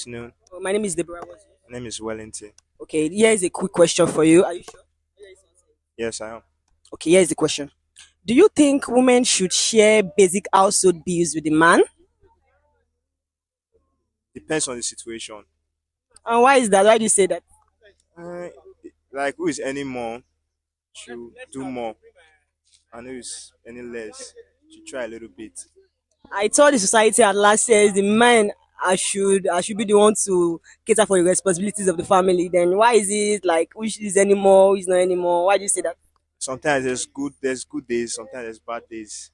afternoon. My name is Deborah. My name is Wellington. Okay, here is a quick question for you. Are you sure? Yes, I am. Okay, here is the question. Do you think women should share basic household bills with the man? Depends on the situation. And why is that? Why do you say that? Uh, like who is any more should do more, and who is any less should try a little bit. I thought the society at last says the man I should be the one to cater for the responsibilities of the family. Then why is it like which is anymore, who is not anymore? Why do you say that? Sometimes there's good days. Sometimes there's bad days.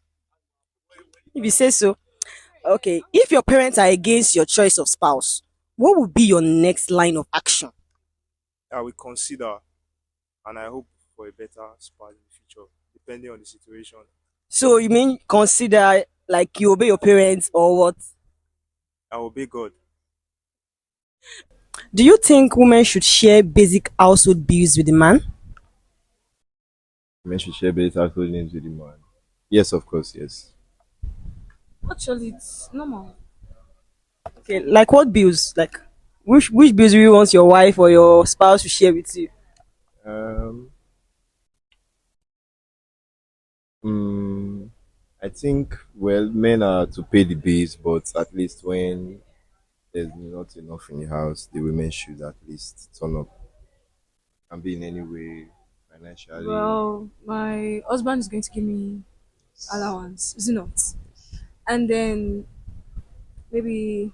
If you say so. Okay, if your parents are against your choice of spouse, what would be your next line of action? I will consider, and I hope for a better spouse in the future, depending on the situation. So you mean consider like you obey your parents or what? I will obey God. Do you think women should share basic household bills with the man? Men should share basic household names with the man. Yes, of course, yes. Actually, it's normal. Okay, like what bills? Like which bills do you want your wife or your spouse to share with you? Um, mm, I think, well, men are to pay the bills, but at least when there's not enough in the house, the women should at least turn up and be in any way financially. Well, my husband is going to give me allowance, is it not? And then maybe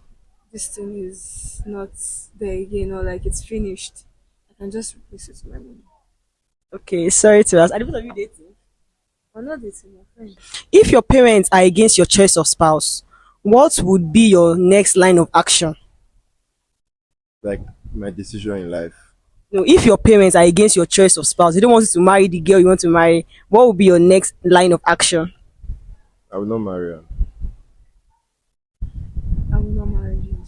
this thing is not there again or like it's finished. I can just replace it with my money. Okay, sorry to ask. Are the both of you dating? I'm not dating my friend. If your parents are against your choice of spouse, what would be your next line of action? Like my decision in life. No, if your parents are against your choice of spouse, they don't want you to marry the girl you want to marry, what would be your next line of action? I will not marry her. I will not marry him.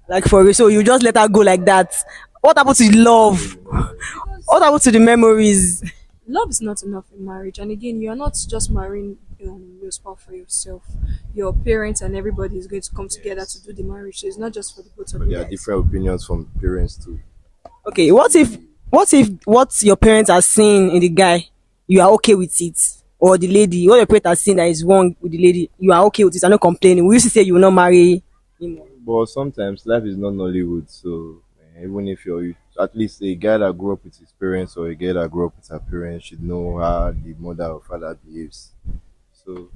Like for real, so you just let her go like that. What happened to the love? Because What happened to the memories? love is not enough in marriage. And again, you're not just marrying your spouse for yourself. Your parents and everybody is going to come together to do the marriage. So it's not just for the both of But you there are guys. different opinions from parents too. Okay, what if what your parents are seeing in the guy, you are okay with it? Or the lady, what your parents are seeing that is wrong with the lady, you are okay with it, and not complaining. We used to say you will not marry him. But sometimes life is not Nollywood, so even if you're at least a guy that grew up with his parents or a girl that grew up with her parents should know how the mother or father behaves. So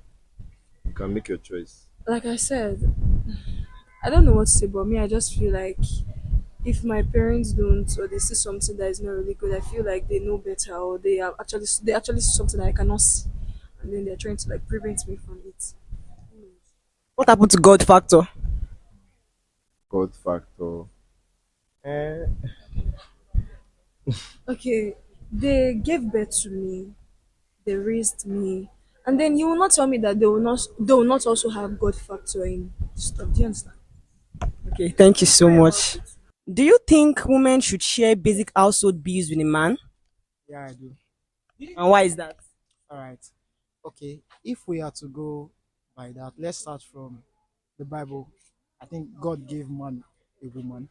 you can make your choice. Like I said, I don't know what to say, but me, I just feel like if my parents don't or they see something that is not really good, I feel like they know better or they actually see something that I cannot see, and then they're trying to like prevent me from it. What happened to God factor? God factor. Eh, Okay, they gave birth to me, they raised me, and then you will not tell me that they will not also have God factor in stuff. Do you understand? Okay, thank you so much. Do you think women should share basic household bills with a man? Yeah, I do. And why is that? All right. Okay. If we are to go by that, let's start from the Bible. I think God gave man a woman,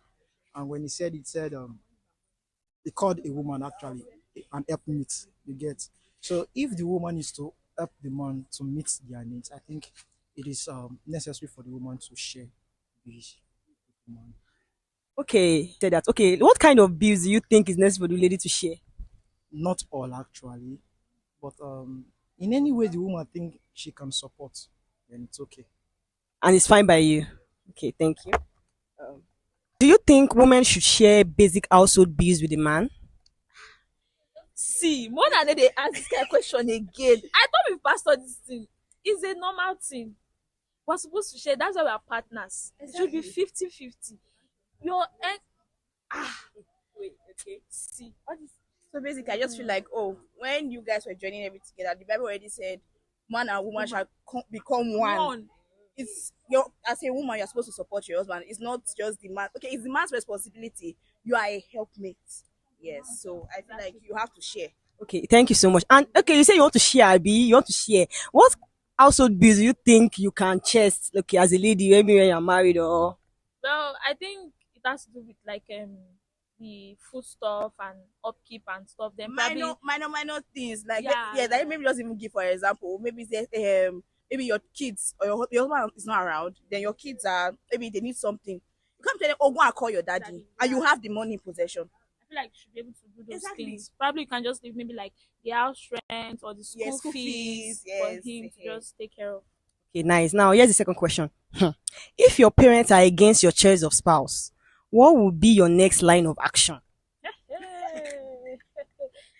and when He said it, said He called a woman actually an helpmeet. You get. So if the woman is to help the man to meet their needs, I think it is necessary for the woman to share the man. Okay, say that. Okay, what kind of bills do you think is necessary for the lady to share? Not all actually, but in any way the woman think she can support, then it's okay. And it's fine by you. Okay, thank you. Do you think women should share basic household bills with a man? See, more than they ask this kind of question again. I thought we passed all this thing. It's a normal thing. We're supposed to share. That's why we are partners. It should be 50-50. Your end. Ah, wait, okay. See, what is So basically, I just feel like, oh, when you guys were joining everything together, the Bible already said, man and woman shall become one. one? It's your as a woman, you're supposed to support your husband. It's not just the man. Okay, it's the man's responsibility. You are a helpmate. Yes, so I feel like you have to share. Okay, thank you so much. And okay, you say you want to share, Abi. You want to share. What household bills do you think you can chest? Okay, as a lady, maybe when you're married or Well, I think it has to do with like the food stuff and upkeep and stuff, then probably Minor things like yeah, yeah, yeah. like maybe just even give for example, maybe say maybe your kids or your husband is not around, then your kids are maybe they need something. You can't tell them, oh, go and call your daddy, and you have the money in possession. I feel like you should be able to do those Exactly. things. Probably you can just leave maybe like the house rent or the Yeah, school, school fees, fees for yes, him to just take care of. Okay, nice. Now, here's the second question. If your parents are against your choice of spouse, what would be your next line of action?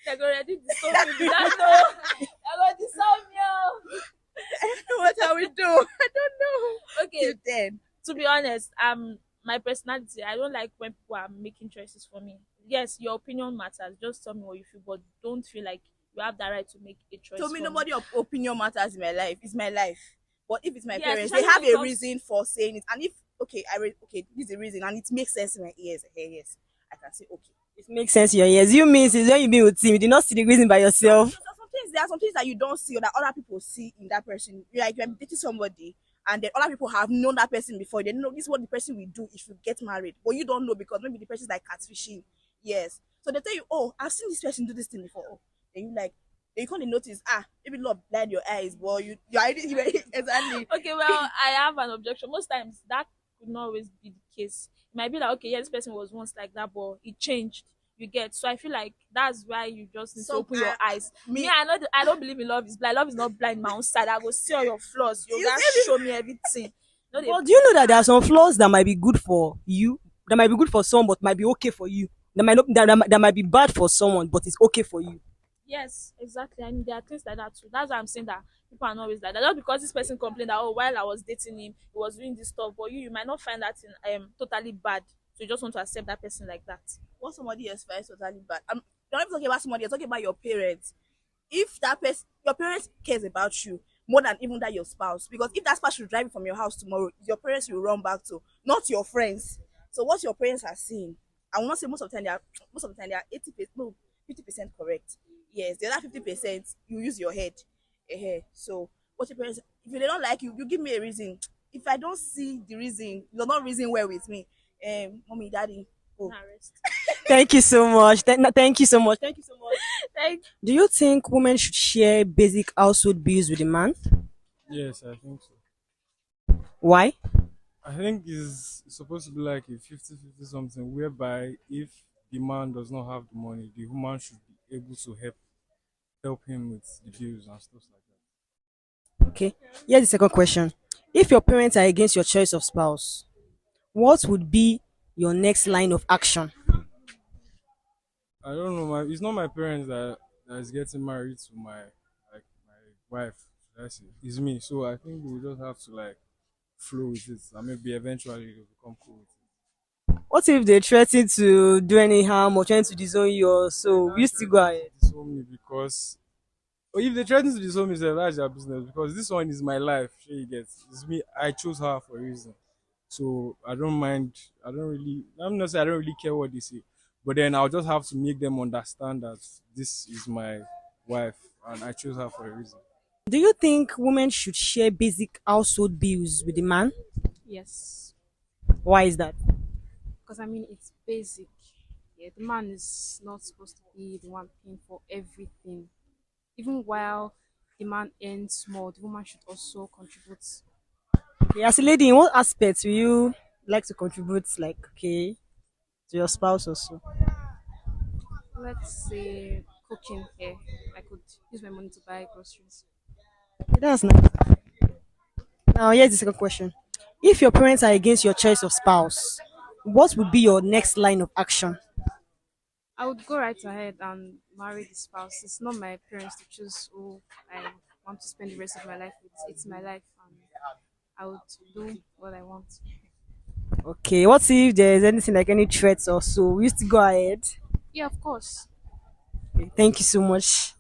Hey, they're already disown me. That's all. They're going to disown me. Oh. What are we do? I don't know. Okay, Till then, to be honest, my personality, I don't like when people are making choices for me. Yes, your opinion matters. Just tell me what you feel, but don't feel like you have the right to make a choice. to me, for nobody opinion matters in my life. It's my life. But if it's my Yes, parents, they especially have a because- reason for saying it. And if okay, okay, this is the reason, and it makes sense in my ears. Hey, yes, I can say okay. It makes sense in your ears. You mean is when you be with him, you did not see the reason by yourself. So there are some things that you don't see or that other people see in that person. Like you're dating somebody and then other people have known that person before. They know this is what the person will do if you get married. But you don't know because maybe the person's like catfishing. Yes. So they tell you, oh, I've seen this person do this thing before. Oh. Then you like then you can't notice, maybe love blind your eyes, but you already exactly. Okay, well, I have an objection. Most times that could not always be the case. It might be like, okay, yeah, this person was once like that, but it changed. You get, so I feel like that's why you just need to So, open your eyes. Me, I don't believe in love is blind. Love is not blind. My own side, I go see all your flaws. You guys show me everything. No, But do you know that there are some flaws that might be good for you, that might be good for someone, but might be okay for you? That might not, that might be bad for someone, but it's okay for you. yes, exactly. I mean, there are things like that too. That's why I'm saying that people are not always like that. Just because this person complained that, oh, while I was dating him, he was doing this stuff, but you might not find that in, totally bad. So you just want to accept that person like that. What somebody else finds totally bad. I'm not even talking about somebody, you're talking about your parents. If that person, your parents cares about you more than even that your spouse, because if that spouse should drive you from your house tomorrow, your parents will run back to, not your friends. So what your parents are seeing, I will not say most of the time they are 80%, no, 50% correct. Yes, the other 50% you use your head. So what your parents, if they don't like you, you give me a reason. If I don't see the reason, you're not reason well with me. Mommy, daddy, oh, Now rest. Thank you so much. Thank you so much. Thank you so much. Like, Do you think women should share basic household bills with the man? Yes, I think so. Why? I think it's supposed to be like a 50-50 something, whereby if the man does not have the money, the woman should be able to help him with the bills and stuff like that. Okay. Here's the second question. If your parents are against your choice of spouse, what would be your next line of action? I don't know. It's not my parents that is getting married to my wife. Should I say? It's me. So I think we will just have to like flow with it, and maybe eventually it will become cool with it. What if they threaten to do any harm or trying to disown you? So you still go ahead. Disown me because, or if they threaten to disown me, sef, that's their business. Because this one is my life. Sure, you get. It's me. I chose her for a reason. So I don't mind. I don't really. I'm not saying I don't really care what they say, but then I'll just have to make them understand that this is my wife and I chose her for a reason. Do you think women should share basic household bills with the man? Yes, Why is that? because I mean it's basic. Yeah, the man is not supposed to be the one paying for everything. Even while the man earns more, the woman should also contribute. Okay, as a lady, in what aspects will you like to contribute, like, okay, to your spouse or so? Let's say cooking here. I could use my money to buy groceries. Okay, that's nice. Now, here's the second question. If your parents are against your choice of spouse, what would be your next line of action? I would go right ahead and marry the spouse. It's not my parents to choose who I want to spend the rest of my life with. It's my life, and I would do what I want. Okay, what if there's anything like any threats or so? We used to go ahead. Yeah, of course. Okay, thank you so much.